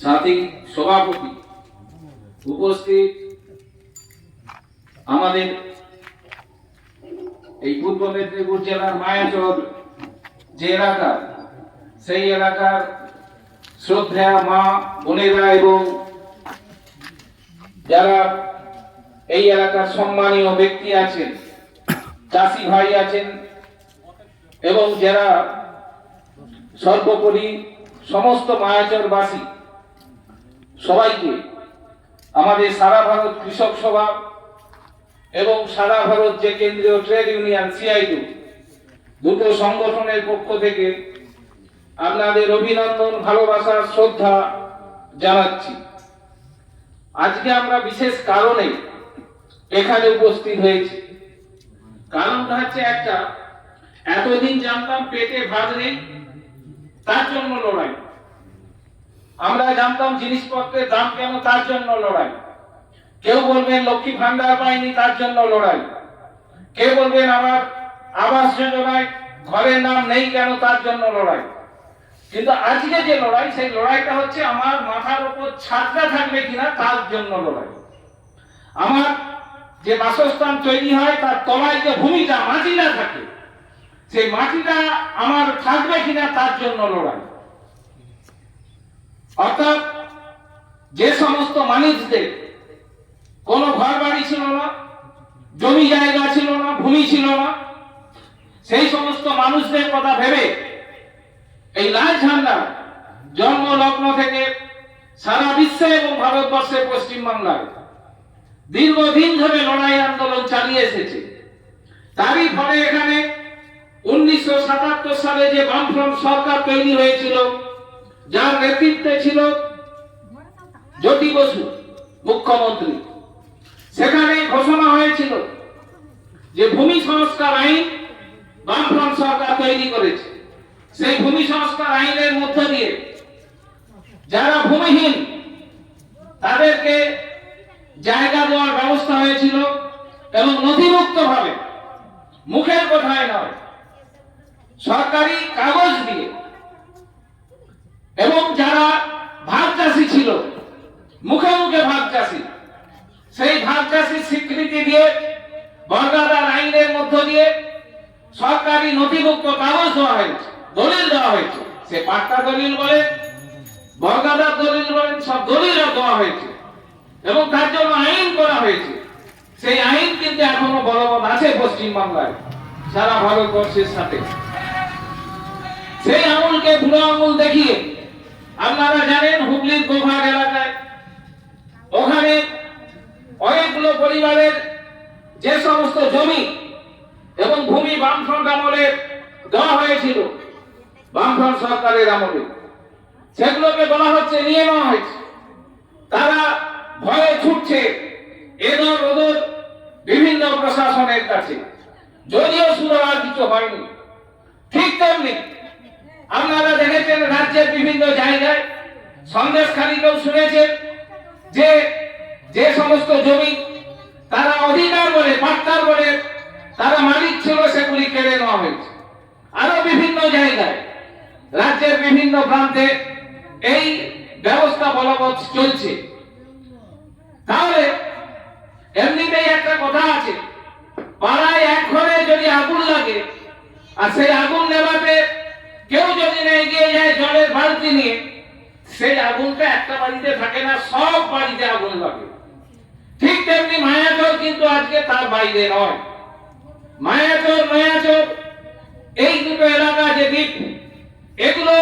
সাথী সভাপতি, উপস্থিত আমাদের এই পূর্ব মেদিনীপুর জেলার মায়াচর যে এলাকা, সেই এলাকার শ্রদ্ধেয় মা বোনেরা এবং যারা এই এলাকার সম্মানীয় ব্যক্তি আছেন, চাষি ভাই আছেন এবং যারা সর্বোপরি সমস্ত মায়াচরবাসী, সবাইকে আমাদের সারা ভারত কৃষক সভা এবং সারা ভারত যে কেন্দ্রীয় ট্রেড ইউনিয়ন সিআইটু দুটো সংগঠনের পক্ষ থেকে আপনাদের অভিনন্দন, ভালোবাসা, শ্রদ্ধা জানাচ্ছি। আজকে আমরা বিশেষ কারণে এখানে উপস্থিত হয়েছি। কারণটা হচ্ছে একটা, এতদিন জানতাম পেটে ভাত নেই তার জন্য লড়াই, আমরা জানতাম জিনিসপত্রের দাম কেন তার জন্য লড়াই, কেউ বলবেন লক্ষ্মী ভান্ডার পাইনি তার জন্য লড়াই, কেউ বলবেন আমার আবাস যোজনায় ঘরের নাম নেই কেন তার জন্য লড়াই। কিন্তু আজকে যে লড়াই, সেই লড়াইটা হচ্ছে আমার মাথার উপর ছাদটা থাকবে কিনা তার জন্য লড়াই, আমার যে বাসস্থান তৈরি হয় তার তলায় যে ভূমিটা মাটিটা থাকে সেই মাটিটা আমার থাকবে কিনা তার জন্য লড়াই। অর্থাৎ যে সমস্ত মানুষদের কোনো ঘর বাড়ি ছিল না, জমি জায়গা ছিল না, ভূমি ছিল না, সেই সমস্ত মানুষদের কথা ভেবে এই লাল ঝান্ডা জন্ম লগ্ন থেকে সারা বিশ্বে এবং ভারতবর্ষে পশ্চিমবাংলায় দীর্ঘদিন ধরে লড়াই আন্দোলন চালিয়ে এসেছে। তারই ফলে এখানে 1977 সালে যে বামফ্রন্ট সরকার তৈরি হয়েছিল, যার নেতৃত্বে ছিল জ্যোতি বসু মুখ্যমন্ত্রী, সেখানে ঘোষণা হয়েছিল যে ভূমি সংস্কার আইন বামফ্রন্ট সরকার তৈরি করেছে। সেই ভূমি সংস্কার আইনের মধ্য দিয়ে যারা ভূমিহীন তাদেরকে জায়গা দেওয়ার ব্যবস্থা হয়েছিল এবং নথিভুক্ত ভাবে, মুখের কথায় নয়, সরকারি কাগজ দিয়ে। এবং যারা ভাগ চাষী ছিল, মুখে মুখে ভাগ চাষী, সেই ভাগ চাষীর স্বীকৃতি দিয়ে বর্গাদার আইনের মধ্য দিয়ে সরকারি নথিভুক্ত কাগজ দেওয়া হয়েছে, দলিল দেওয়া হয়েছে। সে পাট্টা দলিল বলে, বর্গাদার দলিল বলেন, সব দলিল দেওয়া হয়েছে এবং তার জন্য আইন করা হয়েছে। সেই আইন কিন্তু এখনো বলবৎ আছে পশ্চিমবাংলায়, সারা ভারতবর্ষের সাথে। সেই আমলকে বুড়ো আঙুল দেখিয়ে আপনারা জানেন হুগলির গোঘাট এলাকায় ওখানে অনেকগুলো পরিবারের যে সমস্ত জমি এবং ভূমি বামফ্রন্ট আমলে দেওয়া হয়েছিল, বামফ্রন্ট সরকারের আমলে, সেগুলোকে বলা হচ্ছে নিয়ে নেওয়া হয়েছে। তারা ভয়ে ছুটছে এদর ওদর বিভিন্ন প্রশাসনের কাছে, যদিও শুরু আর কিছু হয়নি। ঠিক তেমনি আপনারা দেখেছেন রাজ্যের বিভিন্ন জায়গায়, সন্দেশখালীতেও শুনেছেন যে যে সমস্ত জমি তারা অধিকার বলে, পাট্টার বলে তারা মালিক ছিল, সেগুলি কেড়ে নেওয়া হয়েছে। আরো বিভিন্ন জায়গায় রাজ্যের বিভিন্ন প্রান্তে এই ব্যবস্থা বলবৎ চলছে। তাহলে এমনিতেই একটা কথা আছে, পাড়ায় এক ঘরে যদি আগুন লাগে আর সেই আগুন নেভাতে কেউ যদি না এগিয়ে যায় জলের বালতি নিয়ে, সেই আগুনটা একটা বাড়িতে থাকে না, সব বাড়িতে আগুন লাগে। ঠিক তেমনি মায়াচর কিন্তু আজকে তার বাইরে নয়। মায়াচর, নয়াচর, এই দুটো এলাকা যে দ্বীপ, এগুলো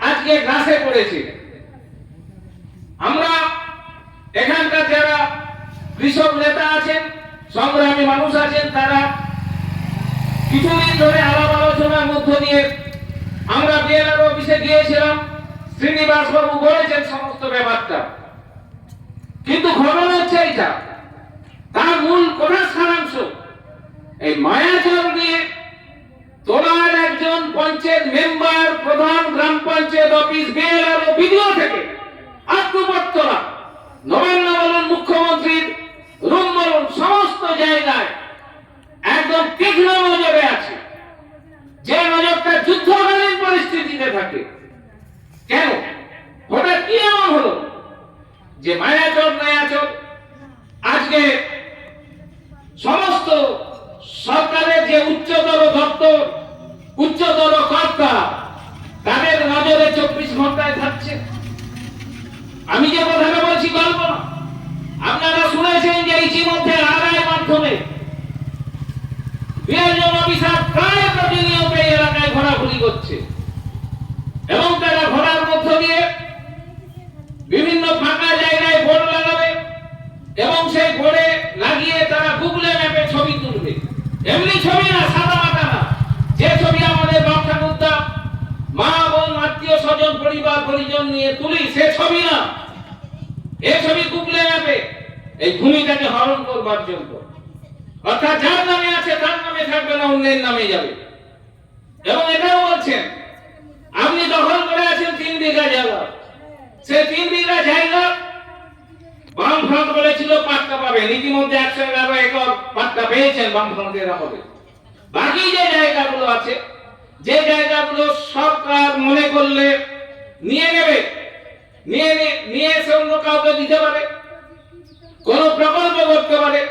আজকে গ্রাসে পড়েছে। আমরা এখানকার যারা কৃষক নেতা আছেন, সংগ্রামী মানুষ আছেন, তারা কিছুদিন ধরে আলাপ আলোচনার মধ্য দিয়ে আমরা বিএলআর অফিসে গিয়েছিলাম। শ্রীনিবাস বাবু বলেছেন সমস্ত ব্যাপারটা, কিন্তু ঘটনা হচ্ছে এইটা, তার মূল কথা সারাংশ এই মায়াচর নিয়ে তোলার একজন পঞ্চায়েত মেম্বার, প্রধান গ্রাম পঞ্চায়েত অফিস, বিএলআর ও বিডিও থেকে আত্মপত্তরা, নবান্ন বলুন, মুখ্যমন্ত্রীর রুম বলুন, সমস্ত জায়গায় একদম তীক্ষ্ণ নজরে আছে। যে নজরটা যুদ্ধকালীন পরিস্থিতিতে থাকে। কেন? ওটা কি এমন হলো যে মায়াচর নায়াচর আজকে সমস্ত সরকারের যে উচ্চতর দপ্তর, উচ্চতর কর্তা, তাদের নজরে 24 ঘন্টায় থাকছে। আমি যে কথাটা বলছি গল্প না, আপনারা শুনেছেন যে ইতিমধ্যে আড়াই মাধ্যমে 2 জন অফিসার প্রায় প্রতিনিয়ত এই এলাকায় ঘোরাঘুরি করছে এবং তারা ঘোরার মধ্য দিয়ে বিভিন্ন ফাঁকা জায়গায় বোর্ড লাগাবে এবং সেই বোর্ডে লাগিয়ে তারা গুগলে ম্যাপে ছবি তুলবে। এমনি ছবি না, সাদা মাটা না, যে ছবি আমাদের বাপ ঠাকুরদা মা বোন আত্মীয় স্বজন পরিবার পরিজন নিয়ে তুলি, সে ছবি না। এই ছবি গুগলে ম্যাপে এই ভূমিটাকে হরণ করবার জন্য, অর্থাৎ যার নামে আছে তার নামে থাকবে না, অন্যের নামে যাবে। এবং এটাও বলছেন আপনি দখল করে আছেন 3 বিঘা জায়গা, সেই 3 বিঘা জায়গা বামফ্রন্ট বলেছিল পাট্টা পাবেন, ইতিমধ্যে 111 একর পাট্টা পেয়েছেন বামফ্রন্টের আমলে। বাকি যে জায়গাগুলো আছে, যে জায়গাগুলো সরকার মনে করলে নিয়ে নেবে, নিয়ে এসে অন্য কাউকে দিতে পারে, কোন প্রকল্প করতে পারে,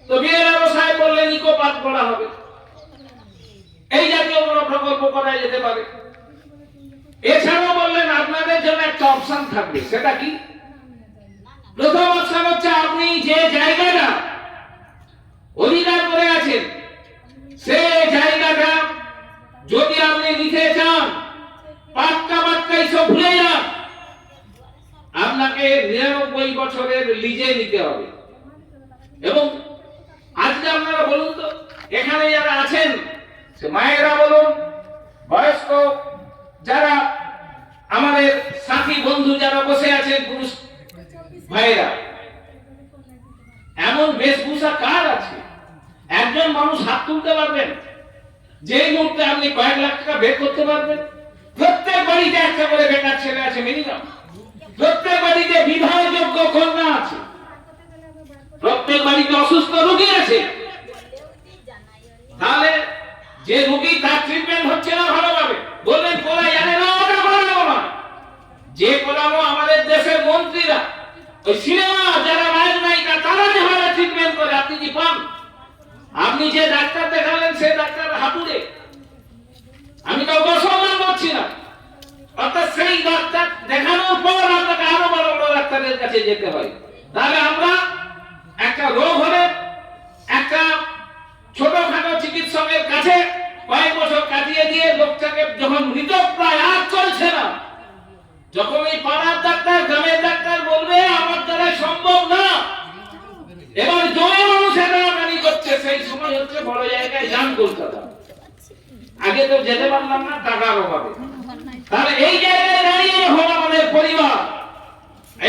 তো বিএলআরও সাহেব বললেন ইকো পার্ক করা হবে, এই জাতীয় কোনো প্রকল্প করা যেতে পারে। এছাড়াও বললেন আপনাদের জন্য একটা অপশন থাকবে। সেটা কি? প্রথম অপশন হচ্ছে আপনি যে জায়গাটা অধিকার করে আছেন সেই জায়গাটা যদি আপনি নিতে চান, পাক্কা সব ভুলে যান, আপনাকে 99 বছরের লিজে নিতে হবে। এবং আজকে আপনারা বলুন তো, এখানে যারা আছেন, সে মায়েরা বলুন, বয়স্ক যারা আমাদের সাথী বন্ধু যারা বসে আছেন, পুরুষ ভাইরা, এমন বেশভূষা কার আছে? একজন মানুষ হাত তুলতে পারবেন যে মুহূর্তে আপনি কয়েক লাখ টাকা বের করতে পারবেন? প্রত্যেক বাড়িতে একটা করে বেকার ছেলে আছে মিনিমাম, প্রত্যেক বাড়িতে বিবাহযোগ্য কন্যা আছে, প্রত্যেক বাড়িতে অসুস্থ রোগী আছে। তাহলে যে রোগী তার ট্রিটমেন্ট হচ্ছে না ভালোভাবে, বলবেন কোলা জানে না, ওটা করানো না। যে করানো আমাদের দেশের মন্ত্রীরা, ওই সিনেমা যারা নায়ক নায়িকা, তারা যেভাবে ট্রিটমেন্ট করে আপনি কি পান? আপনি যে ডাক্তার দেখালেন সে ডাক্তার হাতুড়ে, আমি কাউকে অসম্মান করছি না, অর্থাৎ সেই ডাক্তার দেখানোর পর আপনাকে আরো বড় বড় ডাক্তারের কাছে যেতে হয়। তাহলে আমরা একটা রোগ হলে একটা ছোটখাটো চিকিৎসকের কাছে কয়েক বছর কাটিয়ে দিয়ে লোকটাকে যখন মৃতপ্রায় আর চলছে না, যখন এই পাড়ার ডাক্তার গ্রামের ডাক্তার বলবে আমার দ্বারা সম্ভব না, এবার জমি মানুষের রানি করছে, সেই সময় হচ্ছে বড় জায়গায় যান কলকাতা। আগে তো যেতে পারলাম না টাকার অভাবে। তাহলে এই জায়গায় দাঁড়িয়ে যখন আমাদের পরিবার,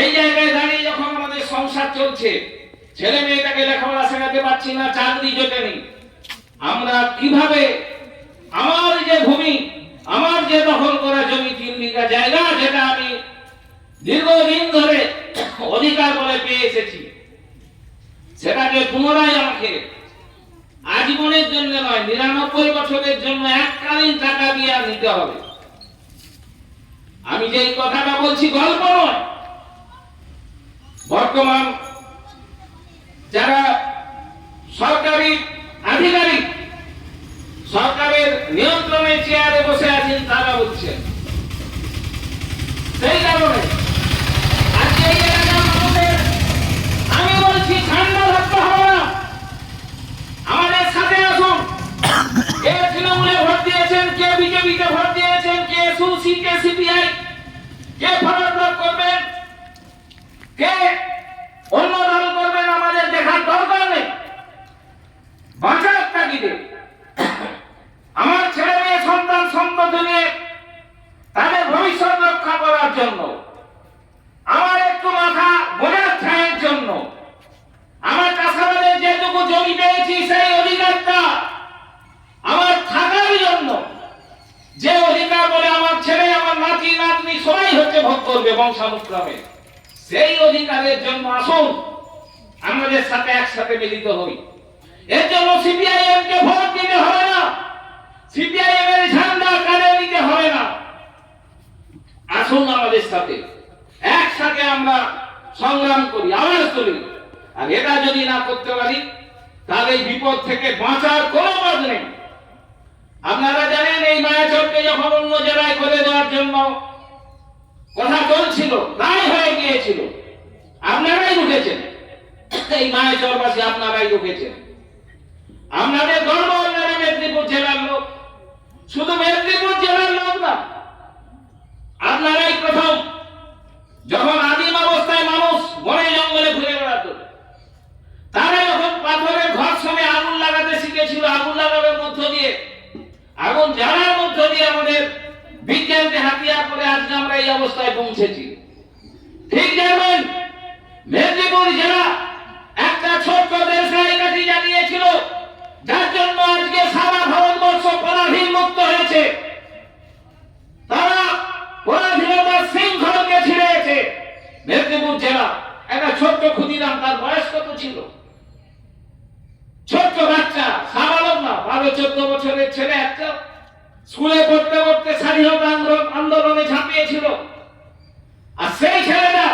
এই জায়গায় দাঁড়িয়ে যখন আমাদের সংসার চলছে, ছেলে মেয়েটাকে লেখাপড়া শেখাতে পারছি না, চাকরি জোটেনি, আমরা কিভাবে আমার যে ভূমি, আমার যে দখল করা জমি 3 বিঘা জায়গা, যেটা আমি দীর্ঘদিন ধরে অধিকার বলে পেয়ে এসেছি, সেটাকে পুনরায় আমাকে আজীবনের জন্য নয়, 99 বছরের জন্য এককালীন টাকা দিয়ে নিতে হবে। আমি যে কথাটা বলছি গল্প নয়। বর্তমান যারা সরকারি আধিকারিক, সরকারের নিয়ন্ত্রণে চেয়ারে বসে আছেন, তারা বলছেন। সেই কারণে আজকে এই এলাকার মানুষের আমি বলছি ঠান্ডা থাকতে হবে না, আমাদের সাথে আসুন। কে তৃণমূলে ভোট দিয়েছেন, কে বিজেপিতে ভোট দিয়েছেন, কে সুসি, কে সিপিআই, কে ফরওয়ার্ড ব্লক করবেন, কে অন্য দল করবেন, আমাদের দেখার দরকার নেই। বাঁচার তাগিদে আমার ছেলে মেয়ে সন্তান সন্ততি নিয়ে তাদের ভবিষ্যৎ রক্ষা করার জন্য, আমার একটু মাথা বোঝার ছায়ের জন্য, আমার চাষাবাদের যেটুকু জমি পেয়েছি সেই অধিকারটা আমার থাকার জন্য, যে অধিকার বলে আমার ছেলে, আমার নাতি নাতনি সবাই হচ্ছে ভোগ করবে বংশানুক্রমে, সেই অধিকারের জন্য আসুন আমাদের সাথে একসাথে মিলিত হই। এর জন্য সিপিআইএম কে ভোট দিতে হবে না, সিপিআইএম এর ঝান্ডা কাঁধে নিতে হবে না। আসুন আমাদের সাথে একসাথে আমরা সংগ্রাম করি, আওয়াজ তুলি। আর এটা যদি না করতে পারি তাহলে এই বিপদ থেকে বাঁচার কোনো পথ নেই। আপনারা জানেন এই মায়াচরকে যখন অন্য জেলায় করে দেওয়ার জন্য কথা চলছিল, প্রায় হয়ে গিয়েছিল, আপনারাই ঢুকেছেন, এই মায়াচরবাসী আপনারাই ঢুকেছেন। আপনাদের গর্ব, আপনারা মেদিনীপুর জেলার লোক, শুধু মেদিনীপুর জেলার লোক না, আপনারাই প্রথম যখন আদিম অবস্থায় মানুষ বনে জঙ্গলে ঘুরে বেড়াতো, তারা যখন পাথরের ঘর্ষণে আগুন লাগাতে শিখেছিল, আগুন লাগানোর মধ্য দিয়ে, আগুন জ্বালার মধ্য দিয়ে আমাদের বিজ্ঞানকে হাতিয়ার করে আজকে আমরা এই অবস্থায় পৌঁছেছি। ঠিক জানবেন মেদিনীপুর জেলা একটা ছোট্ট দেশলাই কাঠি জানিয়েছিল, যার জন্য আজকে সারা ভারতবর্ষ পরাধীন মুক্ত হয়েছে। তারা পরাধীনতার শৃঙ্খলকে ছিঁড়েছে। মেদিনীপুর জেলা একটা ছোট্ট ক্ষুদিরাম, তার বয়স কত ছিল? ছোট্ট বাচ্চা, সাবালক না, 12-14 বছরের ছেলে একটা, স্কুলে পড়তে পড়তে স্বাধীনতা আন্দোলনে ঝাঁপিয়েছিল। আর সেই ছেলেটা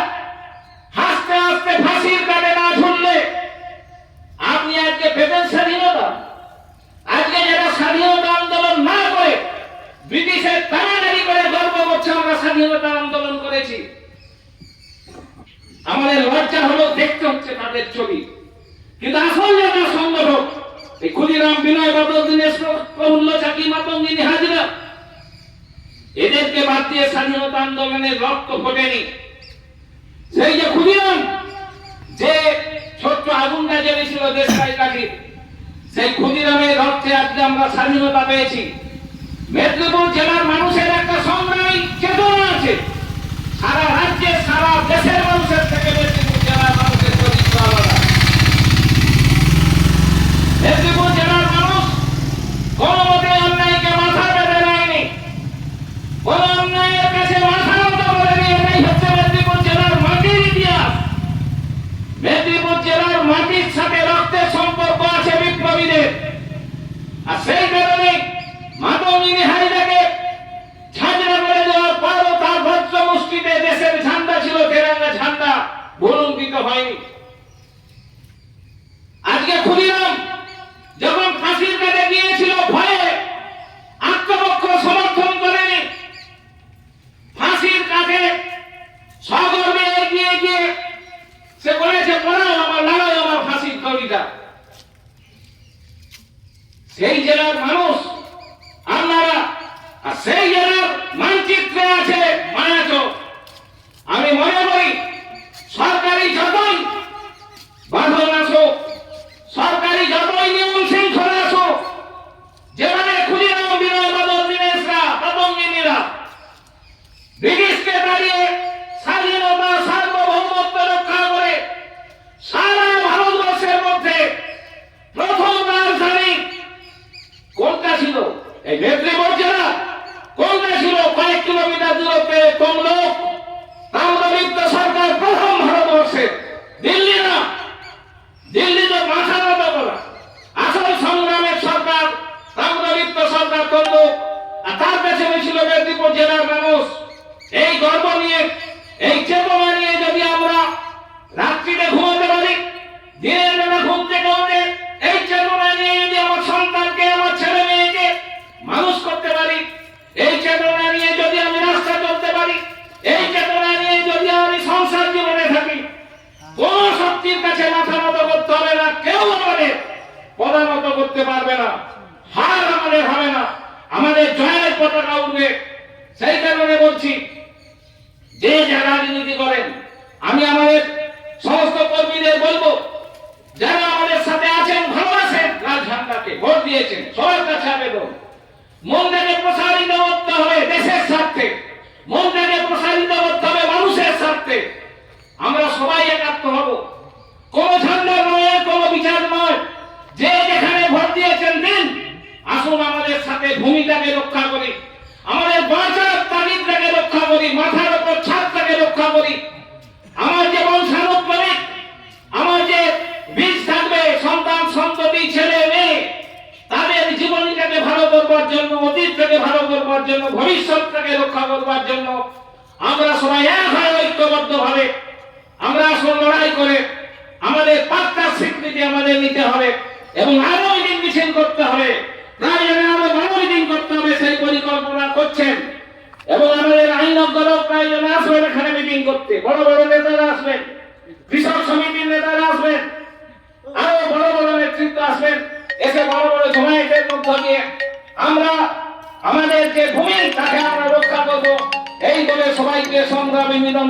হাসতে হাসতে ফাঁসির কাটে না ঝুললে আপনি আজকে পেতেন স্বাধীনতা? আজকে যারা স্বাধীনতা আন্দোলন না করে ব্রিটিশের তাড়াতাড়ি করে গর্ব করছে আমরা স্বাধীনতা আন্দোলন করেছি, আমাদের লজ্জা হলো দেখতে হচ্ছে তাদের ছবি। কিন্তু আসল যারা সংগঠক, এই ক্ষুদিরাম, বিনয় বাদল, দীনেশ প্রফুল্ল, চাকি, মাতঙ্গিনী, হাজরা, এদেরকে বাদ দিয়ে স্বাধীনতা আন্দোলনের রক্ত ফোটেনি। সেই যে ক্ষুদিরাম, যে ছোট্ট আগুনটা জ্বেলেছিল দেশলাই কাঠি, সেই ক্ষুদিরামের রক্তে আজকে আমরা স্বাধীনতা পেয়েছি। মেদিনীপুর জেলার মানুষের একটা সংগ্রামী চেতনা আছে, সারা রাজ্যের, সারা দেশের মানুষের থেকে মেদিনীপুর জেলার মানুষের চরিত্র আলাদা। মেদিনীপুর জেলার মানুষ কোন মতে অন্যায়কে মাথা পেতে নেয়নি, কোন অন্যায়ের কাছে মাথা নত করেনি। এটাই হচ্ছে মেদিনীপুর জেলার মাটির ইতিহাস। মেদিনীপুর জেলার মাটির সাথে রক্তের সম্পর্ক আছে বিপ্লবীদের। আর সেই কারণে মাতঙ্গিনী হাজরাকে ঝাঁঝরা করে দেওয়ার পরও তার ভদ্র মুষ্টিতে দেশের ঝান্ডা ছিল, তেরঙ্গা ঝান্ডা, ভুলুণ্ঠিত হয়নি। আজকে ক্ষুদিরাম যখন ফাঁসির কাটে গিয়েছিল, ভয়ে আত্মপক্ষ সমর্থন করেনি, ফাঁসির কাটে সগর্বে এগিয়ে গিয়ে সে বলেছে, পড়াও আমার, লাগাও আমার ফাঁসির দড়িটা। সেই জেলার মানুষ আপনারা, আর সেই জেলার মানচিত্রে আছে মায়াচর। আমি মনে করি সরকারি যতই বাঁধন আসুক, সরকারি যতই নিয়ম শৃঙ্খলা আসুক, যেখানে ক্ষুদিরাম, বিনয় বাদল, দীনেশরা, পতঙ্গিনীরা ব্রিটিশকে দাঁড়িয়ে স্বাধীনতা, সার্বভৌমত্ব রক্ষা করে সারা ভারতবর্ষের মধ্যে প্রথম রাজধানী কোনটা ছিল? এই মেদিনীপুর জেলা। কোনটা ছিল? কয়েক কিলোমিটার দূরত্বে তমলুক। তাম্রলিপ্ত সরকার প্রথম ভারতবর্ষে, দিল্লি না। দিল্লি তো মাথা নত করা। আসল সংগ্রামের সরকার তাম্রলিপ্ত সরকার তমলুক, আর তার পেছনে ছিল মেদিনীপুর জেলার মানুষ। এই গর্ব নিয়ে, এই চেতনা নিয়ে যদি আমরা রাত্রিতে ঘুমাতে পারি, দিনের বেলা ঘুম থেকে উঠে এই চেতনা নিয়ে যদি আমার সন্তানকে, আমার ছেলে মেয়েকে মানুষ করতে পারি, এই চেতনা নিয়ে যদি আমি রাস্তা চলতে পারি, এই চেতনা নিয়ে যদি আমি সংসার জীবনে থাকি, কোন শক্তির কাছে মাথা নত করতে হবে না, কেউ আমাদের পদানত করতে পারবে না, হার আমাদের হবে না, আমাদের জয়ের পতাকা উঠবে। সেই কারণে বলছি, যে যারা রাজনীতি করেন, আমি আমাদের সমস্ত কর্মীদের বলবো, যারা আমাদের সাথে আছেন, ভালোবাসেন লাল ঝান্ডাকে, ভোট দিয়েছেন, সবার কাছে আবেদন, মনটাকে প্রসারিত করতে হবে দেশের স্বার্থে, মনটাকে প্রসারিত করতে হবে মানুষের স্বার্থে। আমরা সবাই একাত্ম হব, কোন ঝান্ডা নয়, কোন বিচার নয়, যে যেখানে ভোট দিয়েছেন দিন। আসুন আমাদের সাথে ভূমিটাকে রক্ষা করি, আমাদের বাঁচার তাগিদটাকে রক্ষা করি, মাথার উপর ছাদটাকে রক্ষা করি। আমার যে বংশানুক্রমিক, আমার যে বীজ থাকবে, সন্তান সন্ততি, ছেলে মেয়ে, তাদের জীবনীটাকে ভালো করবার জন্য, অতীতটাকে ভালো করবার জন্য, ভবিষ্যৎটাকে রক্ষা করবার জন্য আমরা সবাই এক হয়ে ঐক্যবদ্ধ ভাবে আমরা আসল লড়াই করে আমাদের পাক্কা স্বীকৃতি আমাদের নিতে হবে এবং আরো দিন মিছিল করতে হবে, প্রয়োজনে আরো বড় মিটিং করতে হবে, সেই পরিকল্পনা করছেন। এবং আমাদের আইনজ্ঞরাও প্রয়োজনে আসবেন এখানে মিটিং করতে, বড় বড় নেতারা আসবেন, কৃষক সমিতির নেতারা আসবেন, আরো বড় বড় নেতৃত্ব আসবেন, এসে বড় বড় জমায়েতের মধ্য দিয়ে আমরা আমাদের যে ভূমি তাকে আমরা রক্ষা করবো, এই বলে সবাইকে সংগ্রামী নিবেদন